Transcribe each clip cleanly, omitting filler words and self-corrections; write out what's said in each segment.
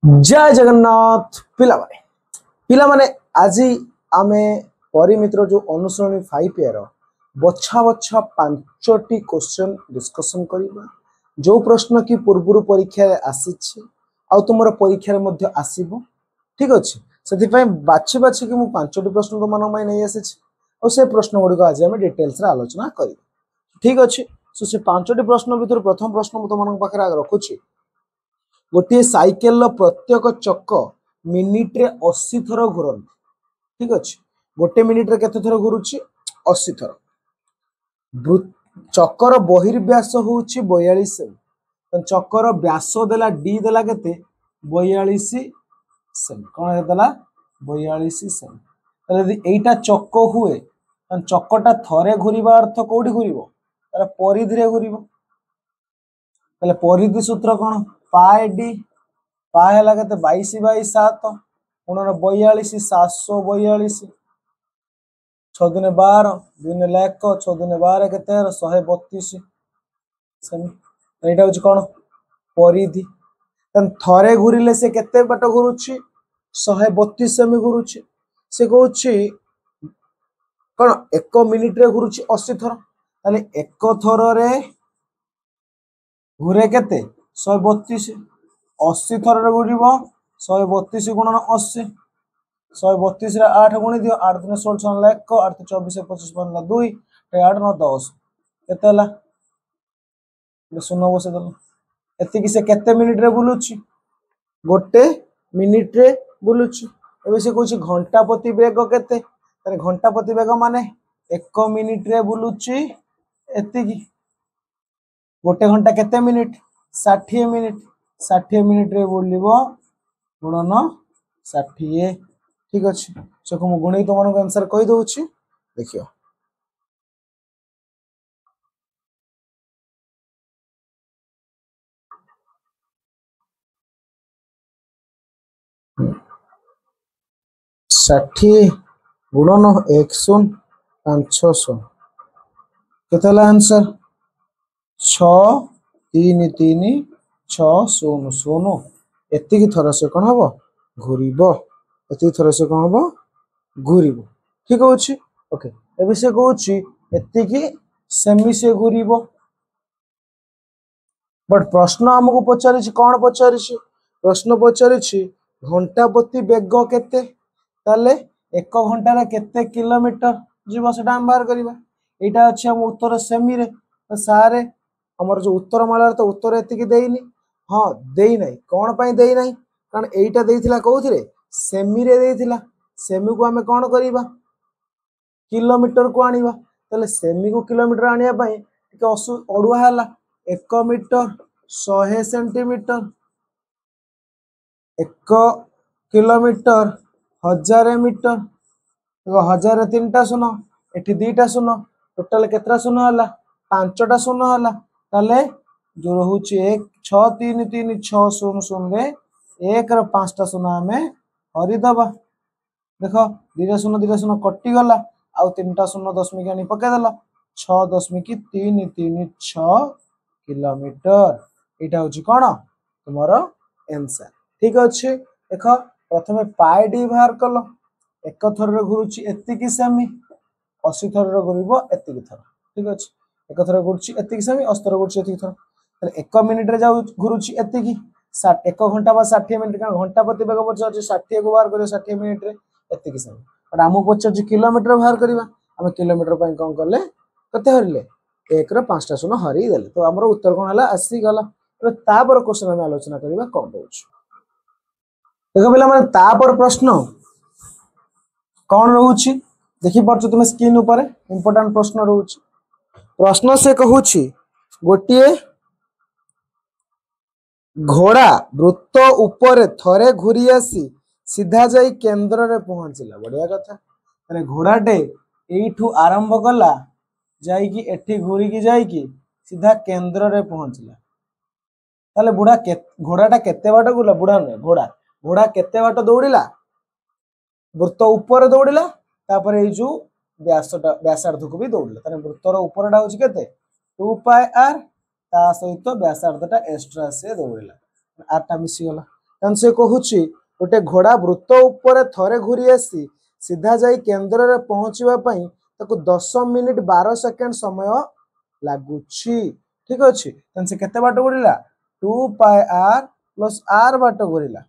जय जगन्नाथ पिला माने आज आमे परिमित्र जो अनुसरणी 5 ईयर बछा बछा 5टी क्वेश्चन डिस्कशन करिबा जो प्रश्न की पूर्व परीक्षा रे आसीछि आ तुमर परीक्षा रे मध्य आसीबो ठीक अछि सेति पय बाछि बाछि कि मु 5टी प्रश्न तो मन मै नै आसीछि और से प्रश्न गुडी को आज हम डिटेल्स रे आलोचना करी ठीक अछि सो से 5टी प्रश्न भितर प्रथम प्रश्न मु तो मन पाखरे रखुछि गोटे साइकेल प्रत्येक चक मिनिट रे 80 थर घूरन ठीक अच्छे गोटे मिनिट रे केते थर घुरुची 80 थर चकर बहिर्व्यास होउची 42 सेमी चकर व्यास देला डी देला केते 42 सेमी कोन देला 42 सेमी तले यदि एटा चक हुए चकटा थरे घुरिबा अर्थ कोडी घुरिबो तार परिधि रे घुरिबो तले परिधि सूत्र कोन पाए डी पाए हला केते 22/7 गुणन 42 742 6 दुने 12 2 ने 1 6 दुने 12 केते 132 सेमी एटा होची कोन परिधि तन थरे घुरिले से केते बाट घुरुची 132 सेमी घुरुची से कहूची कोन 1 मिनिट रे घुरुची 80 थर ताले 1 थर रे घुरे केते 132 80 थर रे घुरिबो 132 गुणन 80 132 रे 8 गुणी दियो 8 3 16 1 8 24 25 15 2 8 9 10 केते हला शून्य बसे दल एति कि से केते मिनिट रे बुलुची गोटे मिनिट रे बुलुची एबे से कहूची घंटा प्रति वेग केते तारे घंटा प्रति वेग माने 1 मिनिट रे बुलुची एति कि गोटे घंटा केते मिनिट 60 मिनिट 60 मिनिट रे बोलिबो गुणन 60 ठीक अछि सको मु गुणी तो मन आंसर कहि दउछि देखियो षाठी गुणन 100 500 केतला आंसर 6 3 3 6 0 0 एति की थर से कोन हबो घुरिबो एति थर से कोन हबो घुरिबो ठीक होछि ओके एबे से कहूछि एति की सेमी से घुरिबो बट प्रश्न हमको पचारिछि कोन पचारिछि प्रश्न पचारिछि घंटा प्रति वेग केते ताले 1 घंटा रे केते किलोमीटर जीव सेटा हम बाहर करबा एटा अछि हम उत्तर सेमी रे तो सारे हमर जो उत्तर माला तो उत्तर एति की देइनी हां देई नै कोन पई देई नै कारण एटा देइथिला कोउथिरे सेमी रे देइथिला सेमी को हमें कोन करबा किलोमीटर को आनिबा तले सेमी को किलोमीटर आनिया पई के अडुआ हला 1 मीटर 100 सेंटीमीटर 1 किलोमीटर 1000 मीटर देखो 1000 3टा शून्य एठी 2टा शून्य टोटल केतरा शून्य हला 5टा शून्य हला ताले जो रहउची 1 6 3 3 6 0 0 रे 1 र 5टा शून्य हमें हरि दबा देखो 2टा शून्य कटि गला आउ 3टा शून्य दशमिक आनी पके देला 6.336 किलोमीटर एटा होची कोन तुम्हारो आंसर ठीक अछि देखो प्रथमे पाई डी बाहर कलो 1 थर रे घुरुची एति की सेमी 80 थर रे घुरिबो एति की थर ठीक अछि 1 थर घुरुची एति की सेमी 80 थर घुरुची एति की थर ताले 1 मिनिट रे जाउ घुरुची एति की 1 घंटा बा 60 मिनिट का घंटा प्रति वेग पचार 60 को बाहर करियो 60 मिनिट रे एति की सेमी बट हमु पचार किलोमीटर बाहर करबा हम किलोमीटर पई कोन करले कते हरिले 1 रो 5टा शून्य हरि देले तो हमरो उत्तर कोन हला 80 गला अब तापर क्वेश्चन हम आलोचना करबा कोन होउछ देखो पिला माने तापर प्रश्न कोन रहउची देखि परछ तुमे स्क्रीन ऊपर इंपोर्टेंट प्रश्न रहउची प्रश्न से कहूची गोटिए घोड़ा वृत्त ऊपर थरे घुरी आसी सीधा जाई केंद्र रे पहुंचला बढ़िया कथा माने घोड़ाटे एठू आरंभ कला जाई की एठी घुरी की जाई की सीधा केंद्र रे पहुंचला ताले बुढ़ा घोड़ाटा केते बाट गुला बुढ़ा न घोड़ा घोड़ा केते बाट दौड़िला वृत्त ऊपर दौड़िला तापर ए जो व्यासार्ध को भी दौड़िला ताने वृत्तर ऊपरटा होची केते 2 पाई आर ता सहित व्यासार्धटा एक्स्ट्रा से दौड़िला आरटा मिसी गला से कहूची गोटे घोड़ा वृत्त उपरे थरे घूरी आसी सीधा जाई केंद्र रे पहुंचवा पई ताको 10 मिनिट 12 सेकंड समय लागुची ठीक अछि से केते बाट घूरिला 2 पाई r प्लस r बाट घूरिला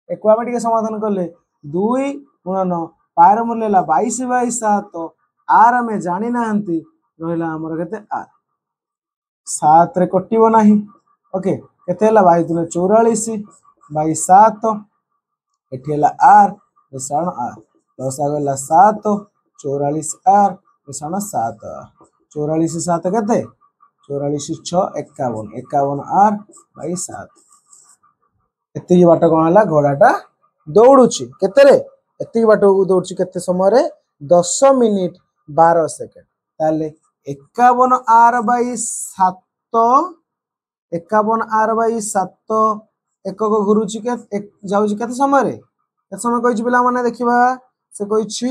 एको आमे टिके समाधान करले 2 गुणन पाई रो मूल्य ला 22/7 r आमे जानि नाहंती रहला हमर केते r 7 रे कटिबो नाही ओके केते हला 22 44 बाई 7 एठी हला r Vishen r 10 आगला 7 44 r Vishen 7 44 7 केते 44 6 51 51 r बाई 7 एति बाट कोन हला घोड़ाटा दौड़ुची केते रे एति बाट दौड़ुची केते समय रे 10 मिनिट 12 सेकंड ताले 51 r बाई 7 51 r बाई 7 एकक घुरुची के एक जाउची केते समय रे केते समय कहिची पिला माने देखिबा से कहिची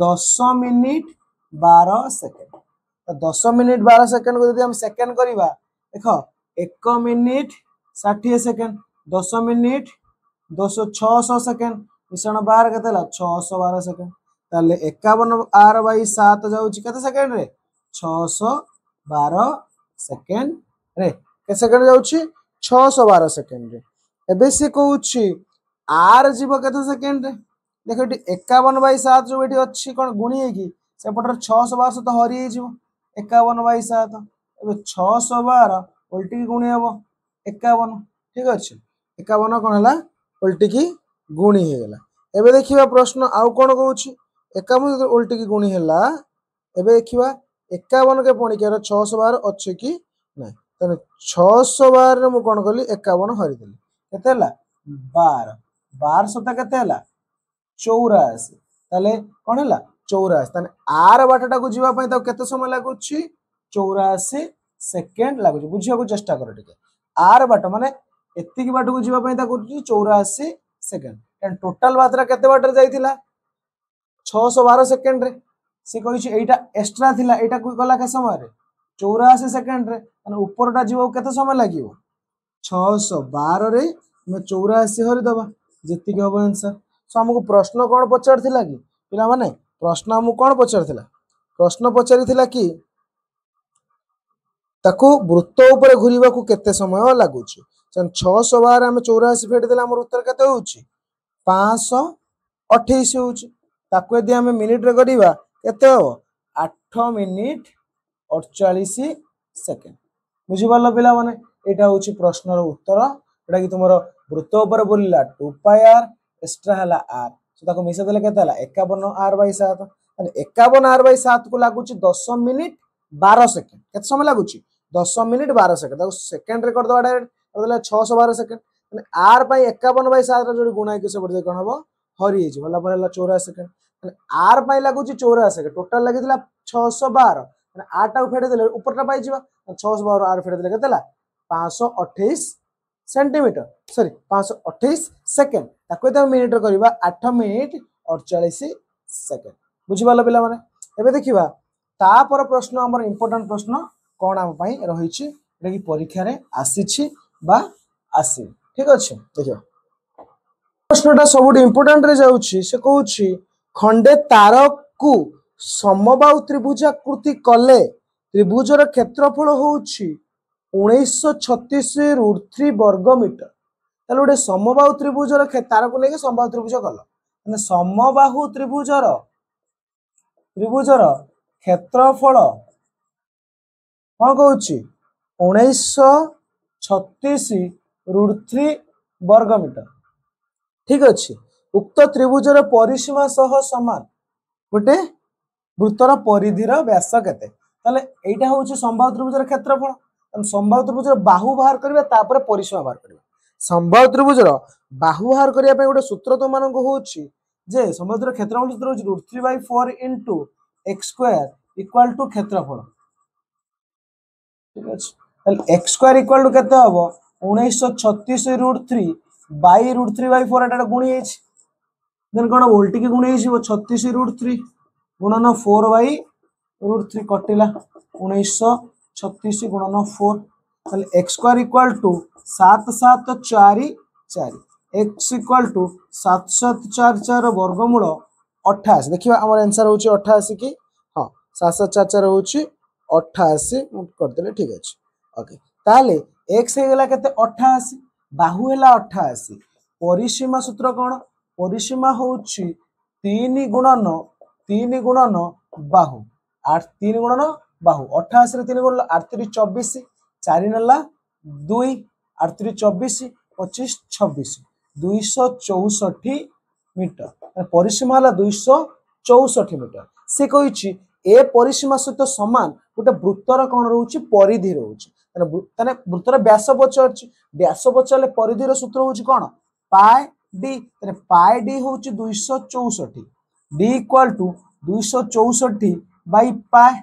10 मिनिट 12 सेकंड तो 10 मिनिट 12 सेकंड को यदि हम सेकंड करिबा देखो 1 मिनिट 60 सेकंड 10 मिनिट 600 सेकंड मिश्रण 12 केते ला 612 सेकंड ताले 51 r बाई 7 जाउची केते सेकंड रे 612 सेकंड रे के सेकंड जाउची 612 सेकंड रे एबे से कहूची r जीव केते सेकंड रे देखो एटी 51/7 जो एटी अछि कोन गुणी है कि से पटर 612 तो हरि हे जीव 51/7 एबे 612 उल्टी की गुणी हबो 51 ठीक अछि 51 कोन हला उल्टी की गुणी हे गेला एबे देखिबा प्रश्न आउ कोन कहूची 51 उल्टी की गुणी हला एबे देखिबा 51 के पुणी के 612 अछि कि नै तने 612 रे मु कोन कली 51 हरि देली केते हला 12 12 सता केते हला 84 ताले कोन हला 84 तने r बाटटा को जीवा पई त केते समय लागुची 84 सेकंड लागुची बुझिया को चेष्टा कर टिके r बाट माने एति की बाट को जीवा पई त करची 84 सेकंड एंड टोटल मात्रा केते बाटर जाईतिला 612 सेकंड रे से कहिची एटा एक्स्ट्रा थिला एटा को गला के समय रे 84 सेकंड रे माने ऊपरटा जीवो केते समय लागिवो 612 रे मैं 84 हरि दबा जेति के हो आंसर सो हमको प्रश्न कोन पचार थिला कि पिला माने प्रश्न हमको कोन पचार थिला प्रश्न पचारि थिला कि ताको वृत्त ऊपर घुरिबा को केते समय लागुची 612 हम 84 फेट देला हमर उत्तर केते होउची 528 होउची ताको यदि हम मिनिट रे करिबा केते हो 8 मिनिट 48 सेकंड बुझि पालो पिला माने एटा होउची प्रश्नर उत्तर एटा कि तुमरो वृत्त ऊपर बोलिला 2 पाई r एक्स्ट्रा हला r सो ताको मिसा देले केते हला 51 r बाई 7 माने 51 r बाई 7 को लागुची 10 मिनिट 12 सेकंड केते समय लागुची 10 मिनिट 12 सेकंड ताको सेकंड रे कर दवा डायरेक्ट कर देला 612 सेकंड माने r बाई 51 बाई 7 रे जोडी गुणा के से बढ़ जाय कोन हबो हरि हे होला पर हला 84 सेकंड माने r बाई लागुची 84 सेकंड टोटल लागितला 612 माने r टा फेडे देले ऊपरटा पाई जिबा 612 r फेडे देले केतेला 528 सेंटीमीटर सॉरी 528 सेकंड ताको त मिनिट रे करबा 8 मिनिट 48 सेकंड बुझि पालो पिला माने एबे देखिबा ता पर प्रश्न हमर इंपोर्टेंट प्रश्न कोन हम पई रहिछि एटा कि परीक्षा रे आसीछि बा आसी ठीक अछि देखिबा प्रश्नटा सबुट इंपोर्टेंट रे जाउछि से कहउछि खंडे तार को समबाहु त्रिभुजाकृति कले त्रिभुजर क्षेत्रफल होउछि 1936 √3 वर्ग मीटर ताले गोटे समबाहु त्रिभुजर तार को लेके समबाहु त्रिभुज कल माने समबाहु त्रिभुजर क्षेत्रफल कोन कहउछि 1936 √3 वर्ग मीटर ठीक अछि उक्त त्रिभुजर परिसीमा सह समान गोटे वृत्तर परिधिर व्यास केते ताले एटा होउछि समबाहु त्रिभुजर क्षेत्रफल समबाहु त्रिभुजर बाहु बाहर करबा तापर परिसीमा बाहर करबा समबाहु त्रिभुजर बाहु बाहर करिया पे गोटे सूत्र तो मानक होउछि जे समबाहु त्रिभुजर क्षेत्रफल सूत्र होउछि √3/4 * x² = क्षेत्रफल ठीक अछि ताले x² = केते हबो 1936 √3 बाई √3/4 एटा गुणी हेछि देन कोन उल्टी की गुणी हेछि 36 √3 गुणन 4/√3 कटिला 1936 गुणन 4 ताले x² = 774 4 x इक्वल टू 7744 वर्गमूल 88 देखिए आम आंसर हूँ 88 कि हाँ 7744 हूँ 88 करदे ठीक अच्छे ओके ताले एक्स हो गला केते 88 बाहु है 88 परिसीमा सूत्र कौन परिसीमा हूँ 3 गुणन बाहु 3 गुणन बाहु 88 3 गुणन 8 3 24 4 नेला 2 8 3 24 25 26 264 मीटर परिसीमा है 264 मीटर से कही ए परिसीमा सहित सामान गोटे वृत्तर कौन रोचे परिधि रोचे वृत्तर व्यास पचार व्यास पचारे परिधि सूत्र हूँ कौन पाए डी पाए डी हूँ 264 डी इक्वाल टू 264 बाई पाए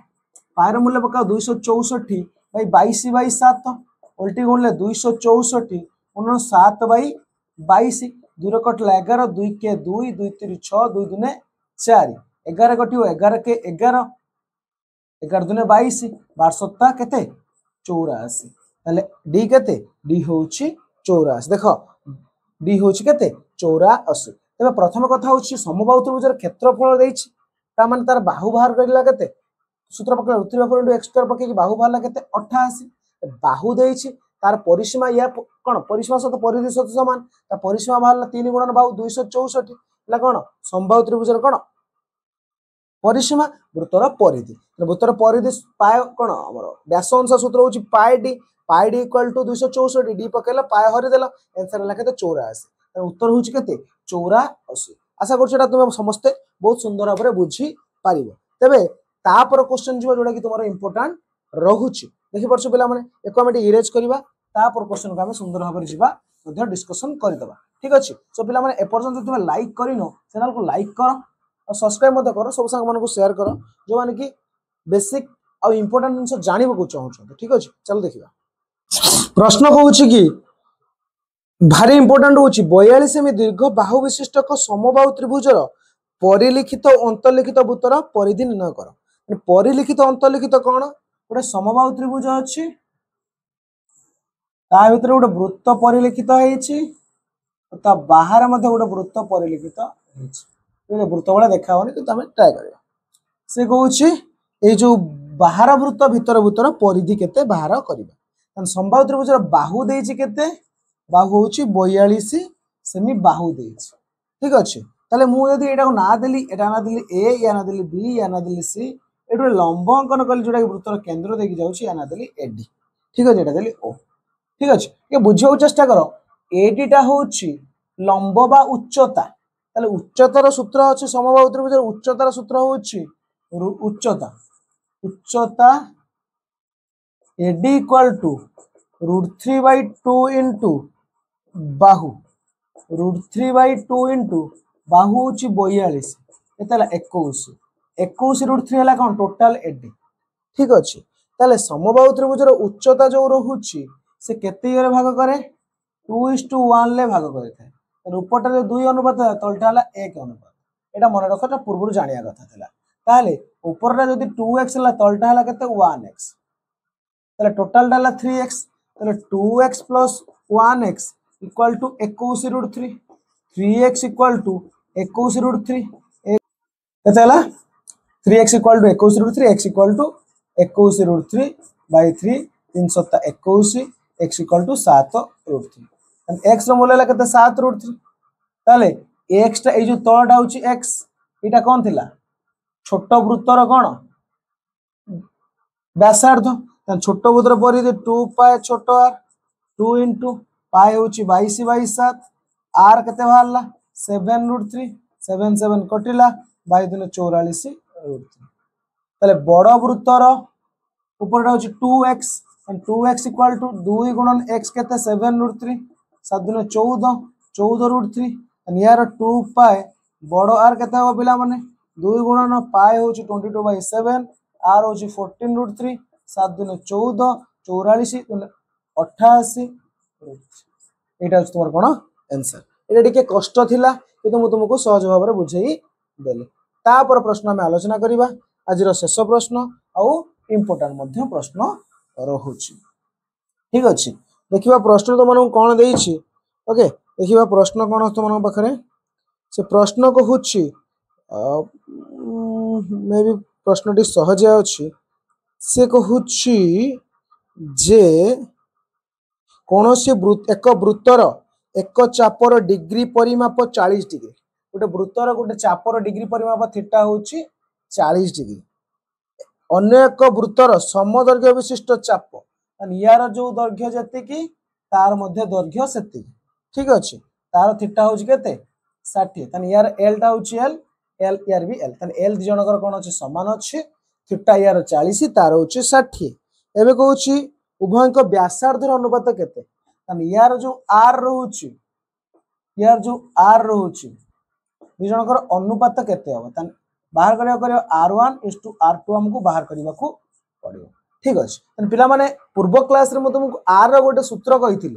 पाएर मूल्य पका 264 बाई 22/7 उल्टी गुणले 264 7 बाई 22 दूर कटला 11 2 के 2 2 3 6 2 दुने 4 11 कटियो 11 के 11 11 दुने 22 12 सत्ता केते 84 ताले डी केते डी होउची 84 देखो डी होउची केते 84 तबे प्रथम कथा होउची समबाहु त्रिभुजर क्षेत्रफल देइछि ता माने तार बाहु बाहर करिला केते सूत्र पकड़ √3 x स्क्वायर पके बाहु बाहरला केते 88 बाहु देइछि तार परिसीमा या कोन परिसीमा सहित परिधि सहित समान ता परिसीमा बाहरला 3 गुणन बाहु 264 ला कोन समबाहु त्रिभुजर कोन परिसीमा वृत्तर परिधि पाए कोन हमर व्यास अंश सूत्र होची पाए डी इक्वल टू 264 डी पकेला पाए हरि देला आंसर ला केते 84 उत्तर होची केते 84 आशा करछटा तुम समस्त बहुत सुंदर भाबरे बुझी पारिबो तबे तापर क्वेश्चन जीवा जोडा कि तुम्हारा इंपोर्टेंट रहुची देखि परछ पिला माने एको हम इरेज करबा तापर क्वेश्चन को हम सुंदर भाबरे जीवा मध्ये डिस्कशन करिदबा ठीक अछि सो पिला माने ए पर्यंत तुम लाइक करिनो चैनल को लाइक करो और सब्सक्राइब मत करो सब संग मन को शेयर करो जो माने कि बेसिक और इंपोर्टेंट जिंस जानिबो को चाहू ठीक अछि चलो देखिबा प्रश्न कहूची कि भारी इंपोर्टेंट होची 42 सेमी दीर्घ बाहु विशिष्ट को समबाहु त्रिभुजर परिलिखित और अंतर्लिखित वृत्तर परिधि निर्णय करो परिलिखित अंतर्लिखित कौन गोटे समबाहु त्रिभुज अच्छी ता भीतर गोटे वृत्त परिलिखित होईची ता बाहर मध्य गोटे वृत्त परिलिखित होईची वृत्त वाला देखा होनी तो तमे ट्राई करियो से कहूची ए जो बाहर वृत्त भीतर वृत्तर परिधि केते बाहर करिबा समबाहु त्रिभुजर बाहु देइची केते बाहु होची 42 सेमी बाहु देइची ठीक अछि ताले मु यदि एटा ना देली एटा ना देली ए या ना देली बी या ना देली सी एटो लंब अंकन कली जोडा वृत्तर केंद्र देखि जाउची या ना देली एडी ठीक अछि एटा देली ओ ठीक अछि ये बुझियो चेष्टा करो एडी टा होची लंब बा उच्चता ताले उच्चतार सूत्र अछि समबाहु त्रिभुजर उच्चतार सूत्र होची उच्चता AD equal to √3/2 into Bahu √3/2 into बाहु होची 42 एतला 21 √3 हला कोन टोटल एडी ठीक अछि ताले समबाहु त्रिभुजर उच्चता जो रहुची से केते रे भाग करे 2:1 ले भाग करे थाए ऊपरटा जो 2 अनुपात तलटा हला 1 अनुपात एटा मन रखटा पूर्व जानिया कथा थला ताले ऊपरटा जदी 2x हला तलटा हला केते 1x ताले टोटल डाला 3x ताले 2x + 1x equal to 21 √3 3x equal to 21 √3 केते हला 3x equal to 21 √3 x equal to 21 √3 by 3 3 7 21 x equal to 7 √3 x रो मूल्य ला केते 7 √3 ताले x टा ए जो तळटा होची x एटा कोन थिला छोट वृत्तर कोन व्यासार्ध छोट वृत्तर परिधि 2 पाए छोट r 2 इनटू पाए होची 22/7 r केते बाहरला 7 √3 7 7 कटिला बाय दिने 44 √3 ताले बड़ वृत्तर ऊपरटा होची 2x and 2x equal to 2 गुणन x केते 7 √3 7 दिने 14 √3 and यार 2 पाए बड़ r केते हो पिला माने 2 गुणन पाए होची 22/7 r होची 14 √3 7 दिने 14 44 88 एटा तुमर कोन आंसर एटा टिके कष्ट थिला किंतु मु तुमको सहज भाव रे बुझेई देले तापर प्रश्न हम आलोचना करिबा आजिर शेष प्रश्न आउ इंपोर्टेंट मध्य प्रश्न रहुची ठीक अछि देखिबा प्रश्न तो मानु कोन देइछि ओके देखिए प्रश्न कौन तुम पाखे से प्रश्न कहूँ मे भी प्रश्नटी सहज अच्छी से कहूँ जे कौन सी एक वृत्तर एक चापर डिग्री परिमाप 40 डिग्री गोटे वृत्तर गोटे चापर डिग्री परिमाप थीटा हूँ 40 डिग्री अन्य एक वृत्तर समदैर्घ्य विशिष्ट चाप यार जो दैर्घ्य जी तार मध्य दैर्घ्य से ठीक अच्छे तार थीटा हूँ के 60 यार एल टा हूँ एल एल यार भी एल एल दी जनकर कौन अच्छे सामान अच्छे थीटा यार 40 तार हूँ 60 एवं कहूँ उभय व्यासार्धर अनुपात केते यार जो आर रोचे यार जो आर रोचे दी जनकर अनुपात केते हम बाहर करिया R1:R2 हमको बाहर करने को पड़ो ठीक अच्छे पिला माने पूर्व क्लास रे तुमको आर रो गोटे सूत्र कही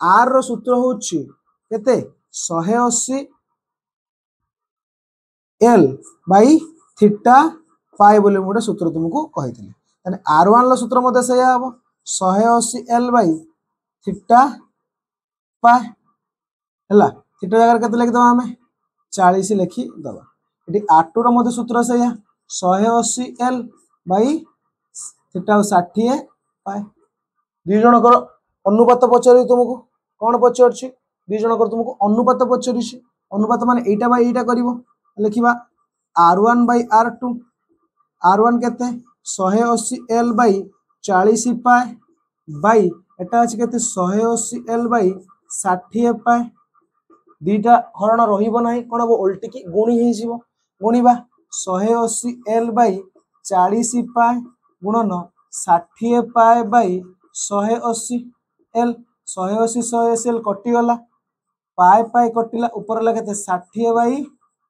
आर रो सूत्र हूँ केते 180 एल बाई थीटा पाए बोले गोटे सूत्र तुमको कही R1 रो सूत्र मते से हम 180 एल बाई थीटा पाए है थीटा जगह केते लिखिदबा हमें 40 लिखी दबा ये R2 रो सूत्र से 180 एल बाई थीटा 60 पाए दी जनकर अनुपात पचारि तुमको कौन पचार दी जनकर तुमको अनुपात पचारि अनुपात मान एटा by Etah करिवो लिखिबा R1 by R2 R1 केते 180 एल बाई 40 पाए बाई एटा अछि केते 180 एल बाई 60 पाए दीटा हरण रहिबो नाही कोन हो उल्टी की गुणी हे जीवो गुणीबा 180 एल बाई 40 पाए गुणन 60 पाए बाई 180 एल 180 एल कटि गला पाए पाए कटिला ऊपर लगे 60 बाई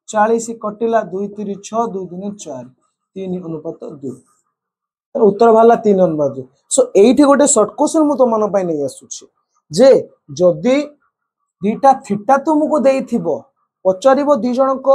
40 कटिला 2 3 6 2 3 4 3 अनुपात 2 उत्तर बाहला 3 अनुपात 2 सो एठी गोटे शॉर्ट क्वेश्चन मु तो मन पाई नै आसुछि जे जदी दीटा थीटा तुमको देइथिबो पचारिबो दी जण को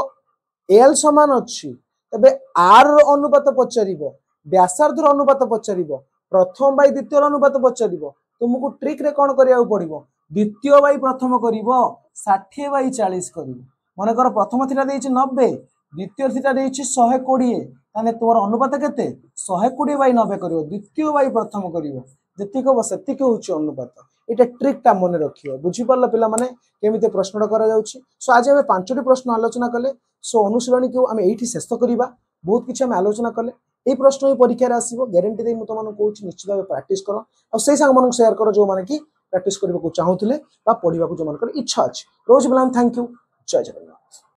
एल समान अच्छी तबे आर अनुपात पचारिबो व्यासार्ध अनुपात पचारिबो प्रथम बाई द्वितीय अनुपात पचारिबो तुमको ट्रिक रे कोन करिया पड़िबो द्वितीय बाई प्रथम करिबो 60 बाई 40 करिबो मन कर प्रथम थीटा देइछि 90 द्वितीय थीटा देइछि 120 ताने तोर अनुपात केते 120 बाई 90 करिवो द्वितीय बाई प्रथम करिवो जतिक हो सेतिक होछि अनुपात एटा ट्रिक टा मन रखियो बुझी परला पिला माने केमिते प्रश्नटा करा जाउछि सो आज हम पांचटी प्रश्न आलोचना कले सो अनुशीलनी को हम एठी शेष करिबा बहुत किछ हम आलोचना कले ए प्रश्न ही परीक्षा रे आसीबो गारंटी दे मु तो माने कहूछि निश्चित भाबे प्रैक्टिस करो और सेही संग मन शेयर करो जो माने कि प्रैक्टिस करबा को चाहूथिले बा पढिबा को जो मानकर इच्छा अछि रोज बिलाम थैंक यू जय जगन्नाथ।